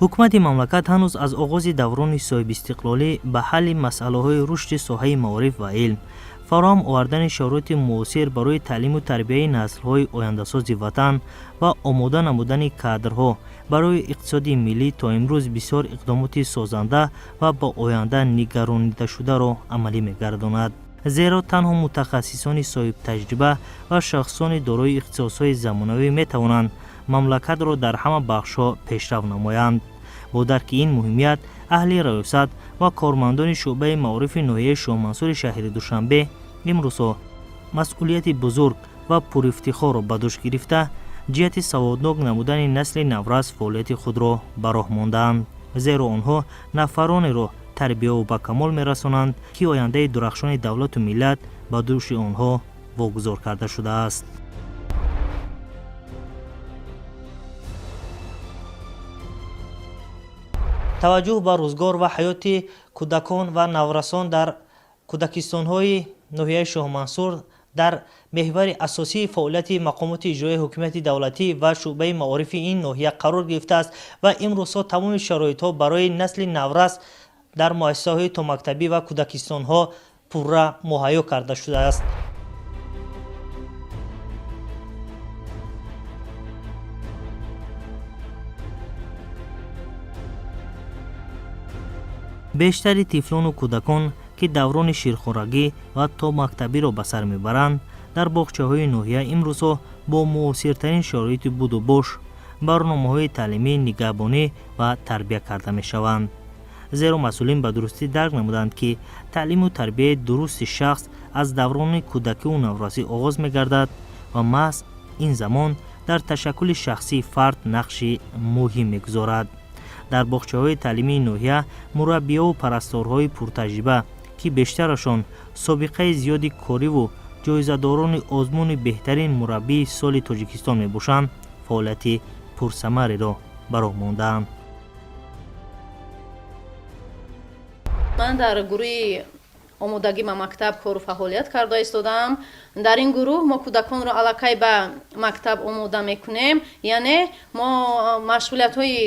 ҳукумати мамлакат ҳанӯз аз оғози даврони соҳибистиқлолӣ ба ҳалли масъалаҳои рушди соҳаи маориф ва илм, фароҳам овардани шароити муосир барои таълиму тарбияи наслҳои ояндасози ватан ва омода намудани кадрҳо барои иқтисоди миллӣ то имрӯз бисёр иқдомоти созанда ва ба оянда нигаронидашударо амалӣ мегардонад. зеро танҳо мутахассисони соҳибтаҷриба ва шахсони дорои ихтисосҳои замонавӣ метавонанд мамлакатро дар ҳама бахшҳо пешрав намоянд. бо дарки ин муҳимият, аҳли раёсат ва кормандони шуъбаи маорифи ноҳияи Шоҳмансури шаҳри Душанбе имрӯзҳо масъулияти бузург ва пурифтихорро ба дӯш гирифта, ҷиҳати саводнок намудани насли наврас фаъолияти худро ба роҳ мондаанд. зеро онҳо нафаронеро тарбияву ба камол мерасонанд, ки ояндаи дурахшони давлату миллат ба дӯши онҳо вогузор карда шудааст. таваҷҷӯҳ ба рӯзгор ва ҳаёти кӯдакон ва наврасон дар кӯдакистонҳои ноҳияи Шоҳмансур дар меҳвари асосии фаъолияти мақомоти иҷроии ҳукумияти давлатӣ ва шуъбаи маорифи ин ноҳия қарор гирифтааст ва имрӯзҳо тамоми шароитҳо барои насли наврас дар муассисаҳои томактабӣ ва кӯдакистонҳо пурра муҳайё карда шудааст. бештари тифлону кӯдакон, ки даврони ширхӯрагӣ ва то мактабиро ба сар мебаранд, дар боғчаҳои ноҳия имрӯзҳо бо муосиртарин шароити буду бош, барномаҳои таълимӣ нигаҳбонӣ ва тарбия карда мешаванд. зеро масъулин ба дурустӣ дарк намуданд, ки таълиму тарбияи дурусти шахс аз даврони кӯдакиву наврасӣ оғоз мегардад ва маҳз ин замон дар ташаккули шахсии фард нақши муҳим мегузорад. дар боғчаҳои таълимии ноҳия мураббиёву парасторҳои пуртаҷриба, ки бештарашон собиқаи зиёди кориву ҷоизадорони озмуни беҳтарин мураббии соли Тоҷикистон мебошанд, фаъолияти пурсамареро ба роҳ мондаанд. ман дар гурӯҳи омодагӣ ба мактаб кору фаъолият карда истодам. дар ин гурӯҳ мо кӯдаконро аллакай ба мактаб омода мекунем, яъне мо машғулиятҳои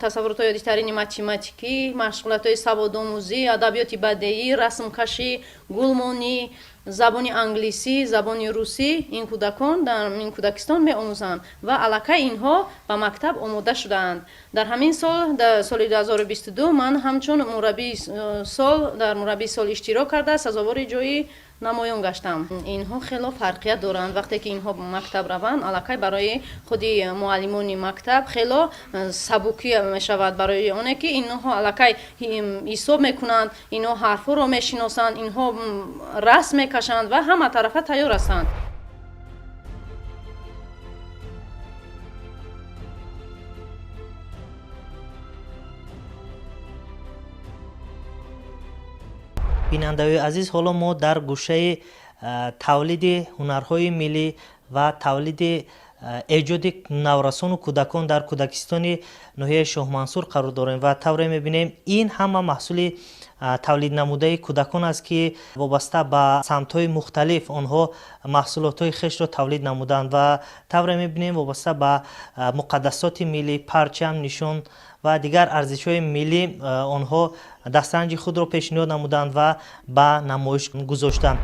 тасаввуротҳои ёдитарини математикӣ, машғулиятҳои саводомӯзӣ, адабиёти бадеӣ, расмкашӣ, гулмонӣ, забони англисӣ, забони русӣ ин кӯдакон дар ин кӯдакистон меомӯзанд ва аллакай инҳо ба мактаб омода шудаанд. дар ҳамин сол, дар соли 2022 ман ҳамчун мураббии сол дар мураббии сол иштирок карда сазовори ҷои намоён гаштам. инҳо хело фарқият доранд. вақте ки инҳо ба мактаб раванд, аллакай барои худи муаллимони мактаб хело сабукӣ мешавад, барои оне ки инҳо аллакай ҳисоб мекунанд, инҳо ҳарфҳоро мешиносанд, инҳо расм мекашанд ва ҳама тарафа тайёр ҳастанд. бинандаҳои азиз, ҳоло мо дар гӯшаи тавлиди ҳунарҳои миллӣ ва тавлиди эҷоди наврасону кӯдакон дар кӯдакистони ноҳияи Шоҳмансур қарор дорем ва тавре мебинем ин ҳама маҳсули тавлид намудаи кӯдакон аст, ки вобаста ба самтҳои мухталиф онҳо маҳсулотҳои хешро тавлид намуданд ва тавре мебинем вобаста ба муқаддасоти миллӣ, парчам, нишон ва дигар арзишҳои миллӣ онҳо дастранҷи худро пешниҳод намуданд ва ба намоиш гузоштанд.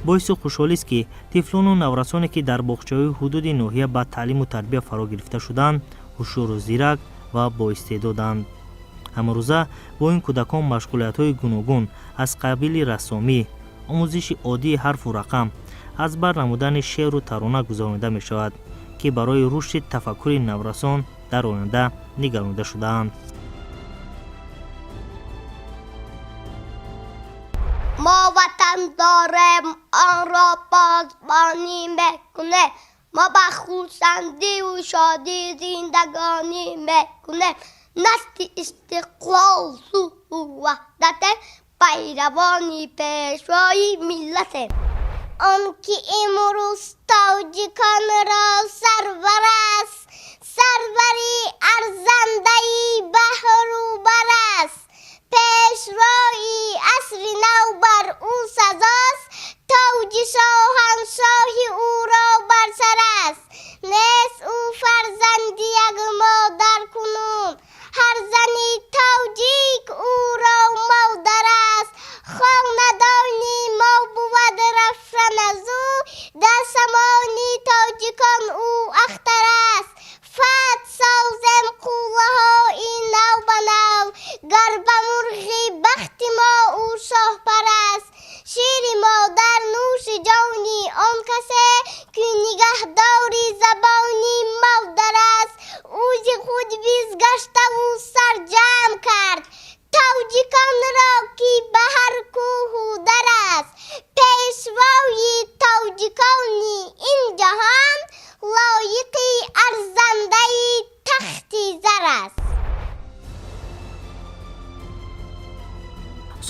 боиси хушҳолист, ки тифлону наврасоне, ки дар боғчаҳои ҳудуди ноҳия ба таълиму тарбия фаро гирифта шуданд, ҳушёру зирак ва боистеъдоданд. ҳамарӯза бо ин кӯдакон машғулиятҳои гуногун аз қабили рассомӣ, омӯзиши оддии ҳарфу рақам, азбар намудани шеъру тарона гузаронида мешавад, ки барои рушди тафаккури наврасон дар оянда нигаронида шудаанд. ما وطن داریم آن را بازبانی میکنیم، ما با خرسندی و شادی زندگانی میکنیم. نسل استقلال صلح و وحدت پیروانی پیشوای ملتیم. آن که امروز تاجیکان را سرور است، سروری ارزندهی بهروبر است. پیشروی عصر نو بر او سزاست، تاج شاهنشاهی او را بر سر است. نیست او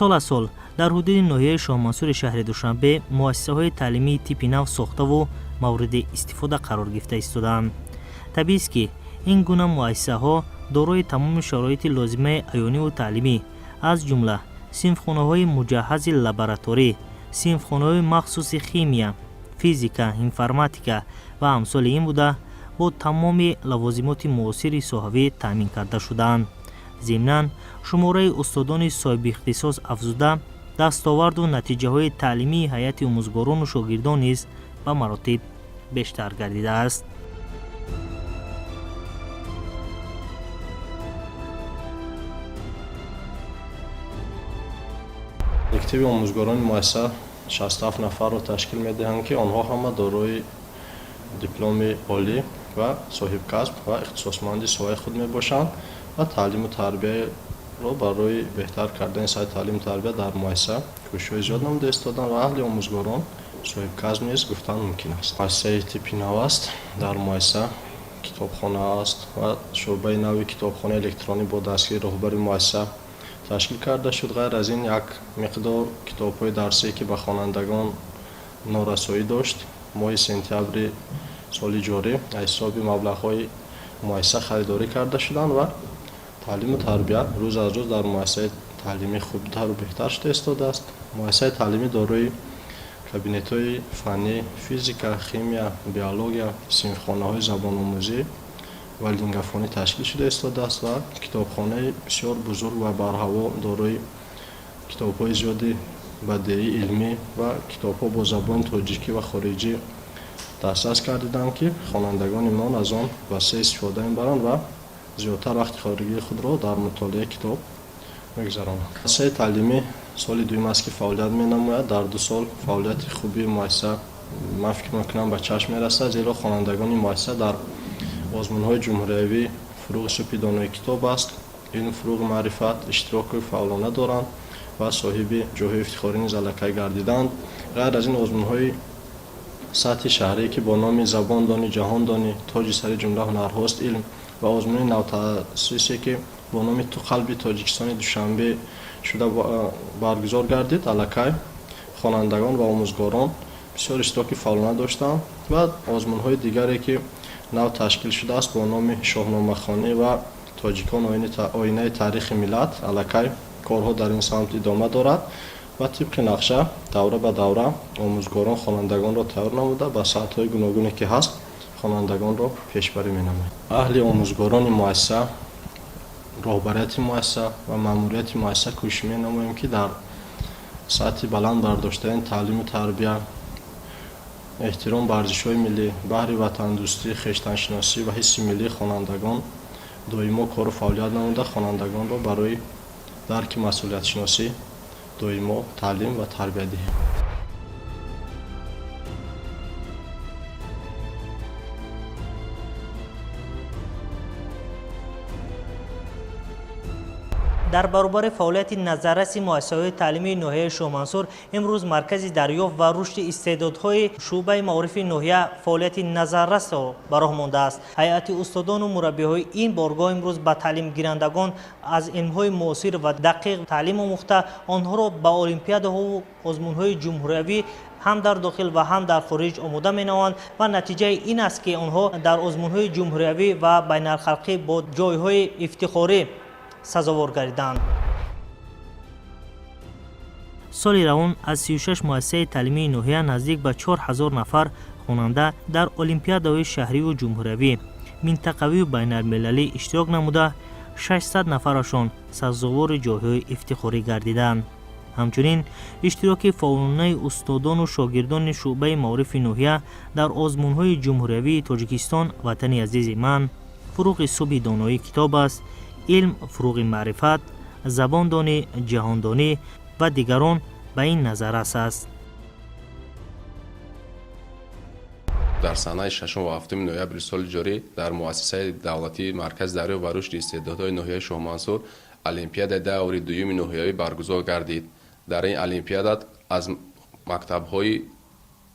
سال از سال در حدود ناحیه شاه منصور شهر دوشنبه مؤسسه‌های تعلیمی تیپی نو ساخته و مورد استفاده قرار گرفته ایستادند. طبیعی است که این گونه مؤسسه‌ها دارای تمام شرایط لازمه عیانی و تعلیمی از جمله صنفخانه‌های مجهز لابراتوری، صنفخانه‌های مخصوص شیمیا، فیزیکا، انفرماتیکا و امثال این بوده با تمام لوازمات معاصر صحوی تامین کرده شدند. ضمناً شماره استادان صاحب اختصاص افزوده دستاورد و نتیجه‌های تعلیمی هیئت آموزگاران و شاگردان نیز به مراتب بیشتر گردیده است. коллективи омӯзгорони муассиса 67 нафарро ташкил медиҳанд ки онҳо ҳама дорои дипломи олӣ ва соҳибкасб ва ихтисосманди соҳаи худ мебошанд ва таълиму тарбияро барои беҳтар кардани саҳи таълиму тарбия дар муассиса кӯшишҳои зиёд намуда истоданд ва аҳли омӯзгорон соҳибкасб низ гуфтан мумкин аст. муассисаи типи нав аст. дар муассиса китобхона аст ва шӯъбаи нави китобхонаи электронӣ бо дастгири роҳбари муассиса ташкил карда шуд. ғайр аз ин як миқдор китобҳои дарсие ки ба хонандагон норасоӣ дошт моҳи сентябри соли ҷорӣ аз ҳисоби маблағҳои муассиса харидорӣ карда шуданд ва таълиму тарбия рӯз аз рӯз дар муассисаи таълимӣ хубтару беҳтар шуда истодааст. муассисаи таълимӣ дорои кабинетҳои фаннӣ, физика, химия, биология, синфхонаҳои забономӯзӣ ва лингафонӣ ташкил шуда истодааст ва китобхонаи бисёр бузург ва барҳаво дорои китобҳои зиёди бадеӣ, илмӣ ва китобҳо бо забони тоҷикӣ ва хориҷӣ дастрас гардиданд ки хонандагони мон аз он васеъ истифода мебаранд ва зиёдтар вақти хоригии худро дар мутолиаи китоб мегузаронанд. муассисаи таълимӣ соли дуюм аст ки фаъолият менамояд. дар 2 сол фаъолияти хубии муассиса ман фикр мекунам ба чашм мерасад, зеро хонандагони муассиса дар озмунҳои ҷумҳуриявӣ фуруғи субҳи донои китоб аст, илму фуруғи маърифат иштироки фаъолона доранд ва соҳиби ҷойҳои ифтихорӣ низ аллакай гардиданд. ғайр аз ин озмунҳои сатҳи шаҳрие ки бо номи забондонӣ, ҷаҳондонӣ, тоҷи сари ҷумла ҳунарҳост илм ва озмуни навтаъссисе ки бо номи ту қалби тоҷикистони душанбе шуда баргузор гардид, аллакай хонандагон ва омӯзгорон бисёр иштироки фаъолона доштанд ва озмунҳои дигаре ки нав ташкил шудааст бо номи шоҳномахонӣ ва тоҷикон оинаи таърихи миллат аллакай корҳо дар ин самт идома дорад ва тибқи нақша давра ба давра омӯзгорон хонандагонро тайёр намуда ба сатҳҳои гуногуне ки ҳаст хонандагонро пешбарӣ менамояд. аҳли омӯзгорони муассиса, роҳбарияти муассиса ва маъмурияти муассиса кӯшиш менамоем ки дар сатҳи баланд бардоштани таълиму тарбия, эҳтиром ба арзишҳои миллӣ, баҳри ватандӯстӣ, хештаншиносӣ ва ҳисси миллии хонандагон доимо кору фаъолият намуда хонандагонро барои дарки масъулиятшиносӣ доимо таълим ва тарбия диҳем. در برابر فعالیت نظررسی مؤسسه‌های تعلیمی ناحیه شاه منصور امروز مرکز دریافت و رشد استعدادهای شعبه معارف ناحیه فعالیت نظررس را به راه مانده است. هیئت استادان و مربی‌های این بارگاه امروز به تعلیم گیرندگان از علم‌های معاصر و دقیق تعلیم آموخته آنها را به المپیادها و آزمون‌های جمهوریوی هم در داخل و هم در خارج آماده می‌نمایند و نتیجه این است که آنها در آزمون‌های جمهوریوی و بین‌الخلقی با جای‌های افتخاری سزاوار گردیدند. سال روان از 36 مؤسسه تعلیمی ناحیه نزدیک به 4000 نفر خواننده در المپیادهای شهری و جمهوریوی، منطقوی و بین المللی اشتراک نموده 600 نفرشان سزاوار جایهای افتخاری گردیدند. همچنین اشتراک فعالانه استادان و شاگردان شعبه معارف ناحیه در آزمون‌های جمهوریوی تاجیکستان وطن عزیز من فروغ صبح دانایی کتاب است، علم فروغ معرفت، زباندانی، جهاندانی و دیگران به این نظررس است. در سنه 6 و 7 نوامبر سال جاری در مؤسسه دولتی مرکز دریافت و رشد استعدادهای ناحیه شاه منصور المپیاد دوره دوم ناحیه‌ای برگزار گردید. در این المپیاد از مکتب‌های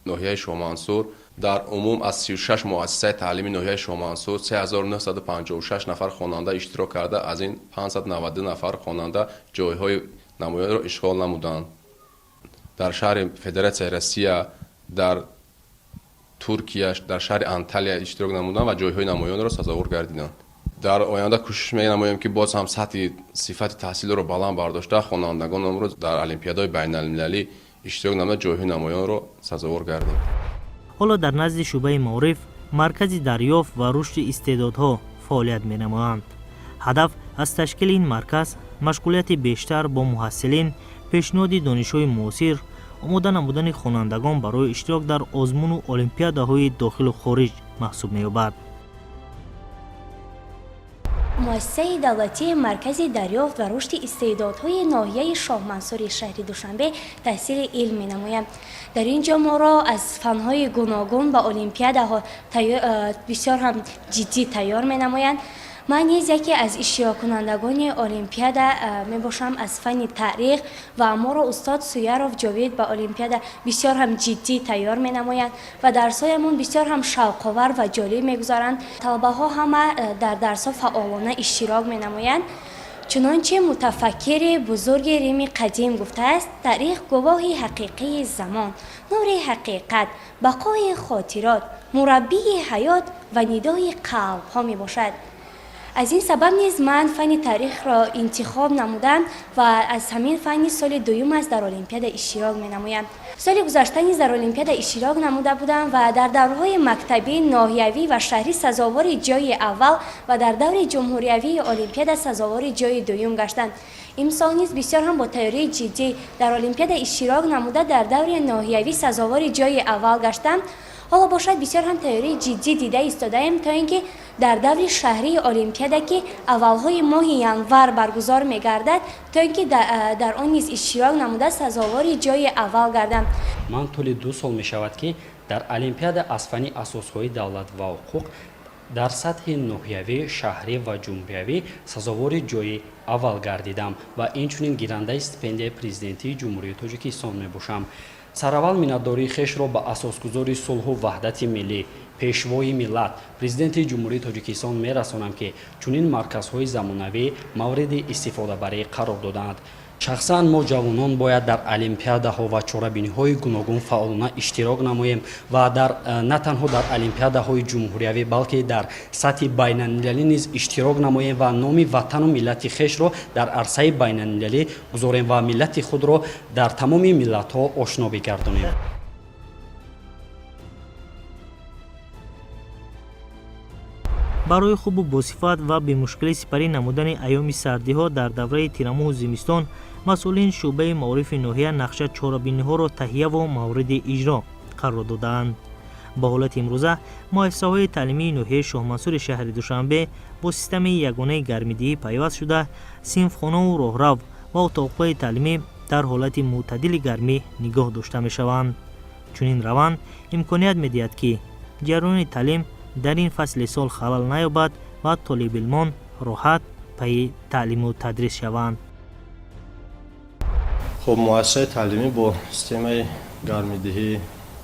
ناحیه شاه منصور در عموم از 36 مؤسسه تعلیمی ناحیه شاه منصور 3956 نفر خواننده اشتراک کرده. از این 592 نفر خواننده جایهای намоёнро ишғол намуданд. дар шаҳри федератсияи Россия, дар Туркия, дар шаҳри Анталия иштирок намуданд ва ҷойҳои намоёнро сазовор гардиданд. дар оянда кӯшиш менамоем ки боз ҳам сатҳи сифати таҳсилиро баланд бардошта хонандагонамро дар олимпиадаҳои байналмилалӣ иштирок намуда ҷойҳои намоёнро сазовор гардем. ҳоло дар назди шӯъбаи маориф маркази дарёфт ва рушди истеъдодҳо фаъолият менамоянд. ҳадаф аз ташкили ин марказ машғулияти бештар бо муҳассилин, пешниҳоди донишҳои муосир, омода намудани хонандагон барои иштирок дар озмуну олимпиадаҳои дохилу хориҷ маҳсуб меёбад. муассисаи давлатии маркази дарёфт ва рушди истеъдодҳои ноҳияи шоҳмансури шаҳри душанбе таҳсили илм менамояд. дар ин ҷо моро аз фанҳои гуногун ба олимпиадаҳо бисёр ҳам ҷиддӣ тайёр менамоянд. ман низ яке аз иштироккунандагони олимпиада мебошам аз фани таърих ва моро устод Суяров Ҷовид ба олимпиада бисёр ҳам ҷиддӣ тайёр менамоянд ва дарсҳоямон бисёр ҳам шавқовар ва ҷолиб мегузаранд. талабаҳо ҳама дар дарсҳо фаъолона иштирок менамоянд. чунончи мутафаккири бузурги Рими қадим гуфтааст: таърих гувоҳи ҳақиқии замон, нури ҳақиқат, бақои хотирот, мураббии ҳаёт ва нидои қалбҳо мебошад. аз ин сабаб низ ман фани таърихро интихоб намудам ва аз ҳамин фани соли дуюм аст дар олимпиада иштирок менамоям. соли гузашта низ дар олимпиада иштирок намуда будам ва дар давраҳои мактабӣ, ноҳиявӣ ва шаҳрӣ сазовори ҷойи аввал ва дар даври ҷумҳуриявии олимпиада сазовори ҷойи дуюм гаштам. имсол низ бисёр ҳам бо тайёрии ҷиддӣ дар олимпиада иштирок намуда дар даври ноҳиявӣ сазовори ҷойи аввал гаштам. ҳоло бошад бисёр ҳам тайёрии ҷиддӣ дида истодаем то ин ки дар даври шаҳрии олимпиада ки аввалҳои моҳи январ баргузор мегардад то ин ки дар он низ иштирок намуда сазовори ҷойи аввал гардам. ман тӯли 2 сол мешавад ки дар олимпиада аз фани асосҳои давлат ва ҳуқуқ дар сатҳи ноҳиявӣ, шаҳрӣ ва ҷумҳуриявӣ сазовори ҷойи аввал гардидам ва инчунин гирандаи стипендияи президентии ҷумҳурии Тоҷикистон мебошам. сараввал миннатдории хешро ба асосгузори сулҳу ваҳдати миллӣ, пешвои миллат, президенти ҷумҳурии Тоҷикистон мерасонам ки чунин марказҳои замонавӣ мавриди истифодабарӣ қарор доданд. шахсан мо ҷавонон бояд дар олимпиадаҳо ва чорабиниҳои гуногун фаъолона иштирок намоем ва на танҳо дар олимпиадаҳои ҷумҳуриявӣ балки дар сатҳи байналмилалӣ низ иштирок намоем ва номи ватану миллати хешро дар арсаи байналмилалӣ гузорем ва миллати худро дар тамоми миллатҳо ошно бигардонем. барои хубу босифат ва бемушкилӣ сипарӣ намудани айёми сардиҳо дар давраи тирамоҳу зимистон масъулин шӯъбаи маорифи ноҳия нақша чорабиниҳоро таҳияву мавриди иҷро қарор додаанд. ба ҳолати имрӯза муассисаҳои таълимии ноҳияи Шоҳмансури шаҳри Душанбе бо системаи ягонаи гармидиҳӣ пайваст шуда синфхонаву роҳрав ва утоқҳои таълимӣ дар ҳолати мӯътадили гармӣ нигоҳ дошта мешаванд. чунин раванд имконият медиҳад ки ҷараёни таълим дар ин фасли сол халал наёбад ва толибилмон роҳат пайи таълиму тадрис шаванд. хуб муассисаи таълимӣ бо системаи гармидиҳӣ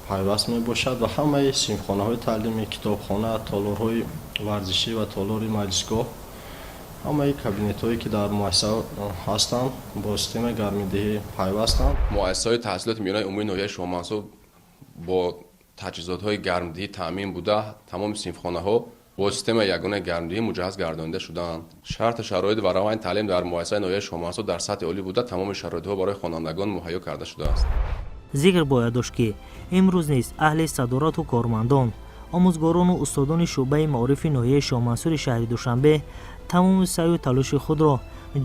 пайваст мебошад ва ҳамаи синфхонаҳои таълимӣ, китобхона, толорҳои варзишӣ ва толори маҷлисгоҳ, ҳамаи кабинетҳое ки дар муассиса ҳастанд бо системаи гармидиҳӣ пайвастанд. муассисаҳои таҳсилоти миёнаи умумии ноҳияи Шоҳмансур бо таҷҳизотҳои гармидиҳӣ таъмин буда тамоми синфхонаҳо бо системаи ягонаи гармидиҳӣ муҷаҳҳаз гардонида шудаанд. шарту шароит ва равани таълим дар муассисаи ноҳияи Шоҳмансур дар сатҳи олӣ буда тамоми шароитҳо барои хонандагон муҳайё карда шудааст. зикр бояд дошт ки имрӯз низ аҳли садорату кормандон, омӯзгорону устодони шӯъбаи маорифи ноҳияи Шоҳмансури шаҳри Душанбе тамоми саъю талоши худро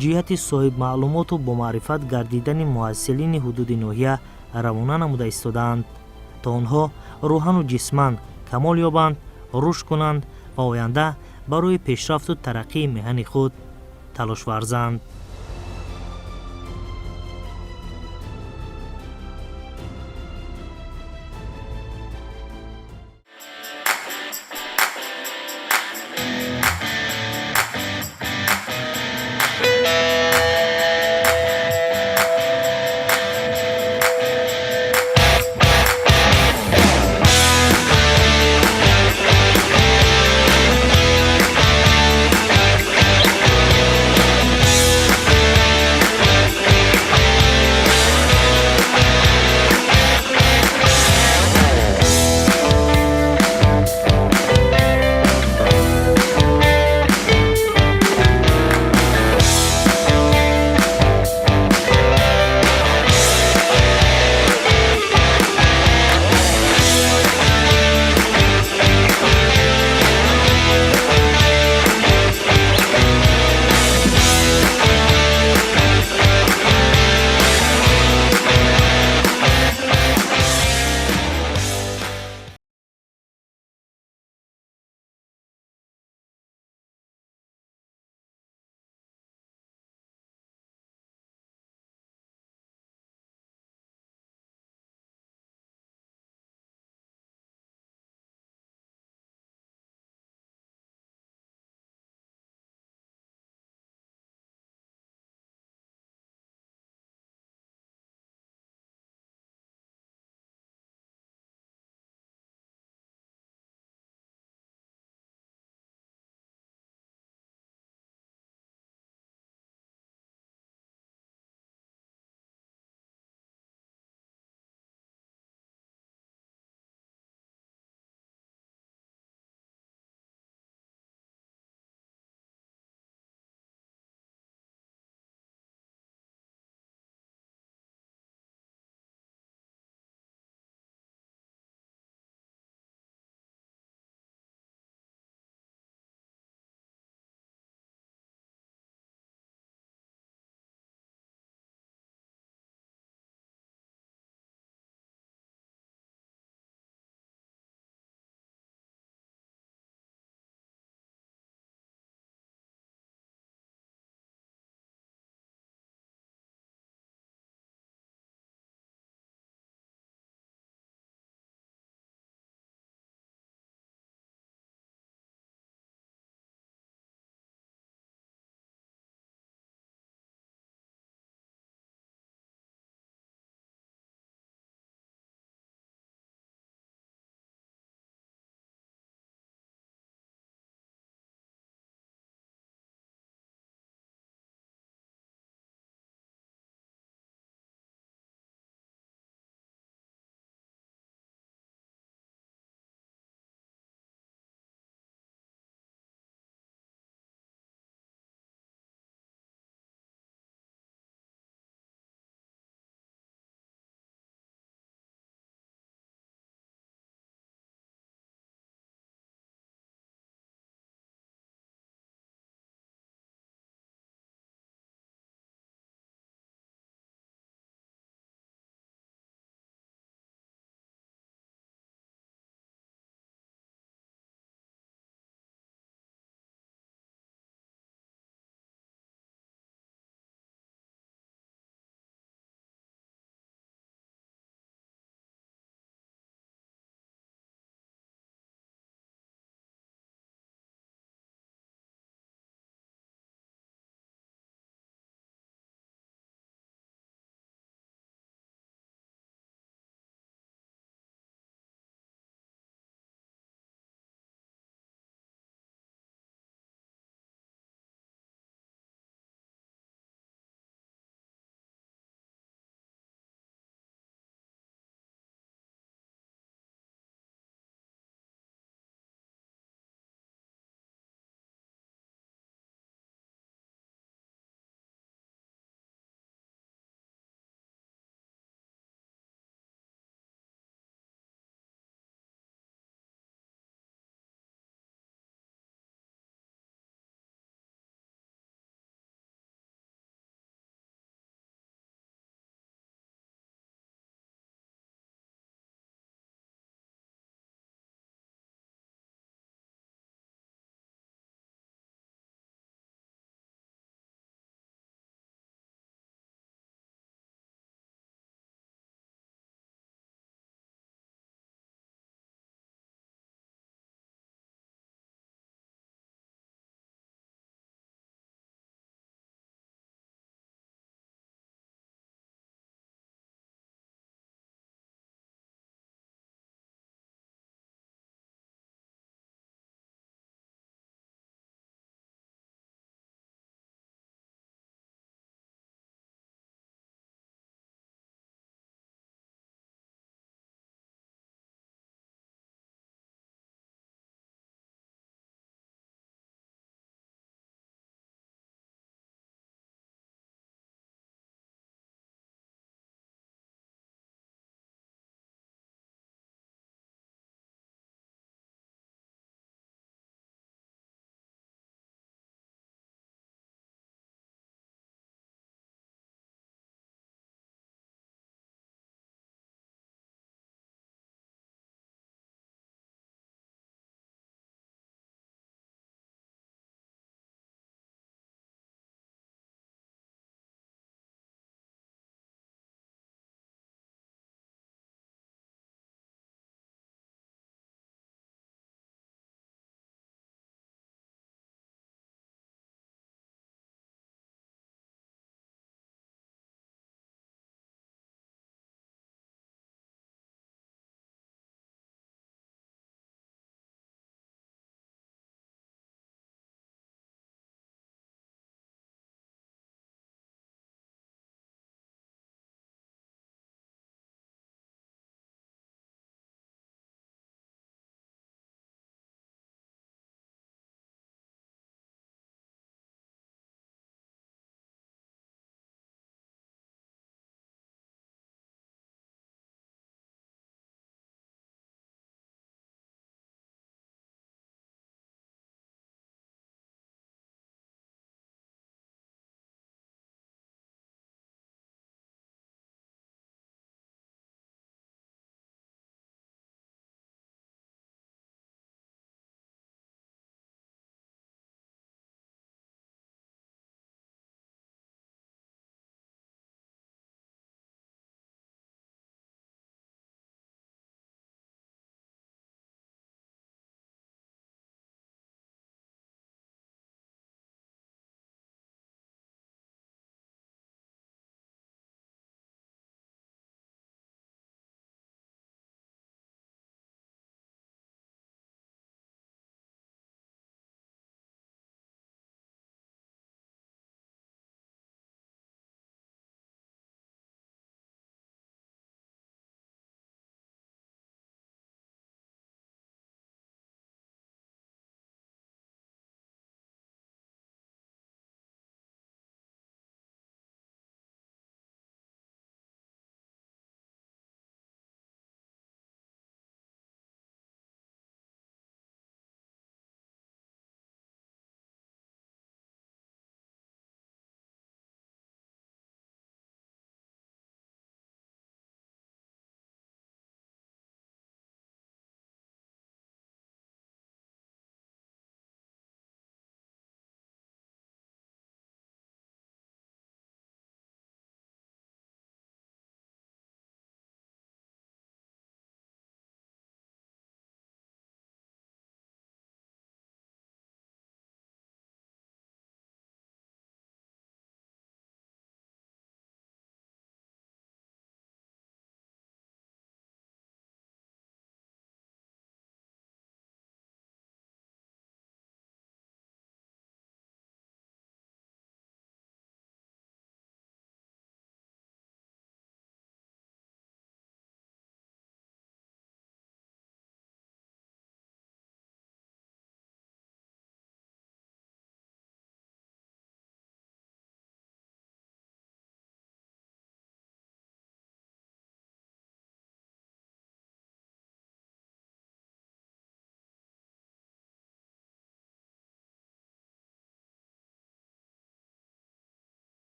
ҷиҳати соҳибмаълумоту бомаърифат гардидани муҳассилини ҳудуди ноҳия равона намуда истодаанд то онҳо рӯҳану ҷисман камол ёбанд, рушд кунанд ва оянда барои пешрафту тараққии меҳани худ талош варзанд.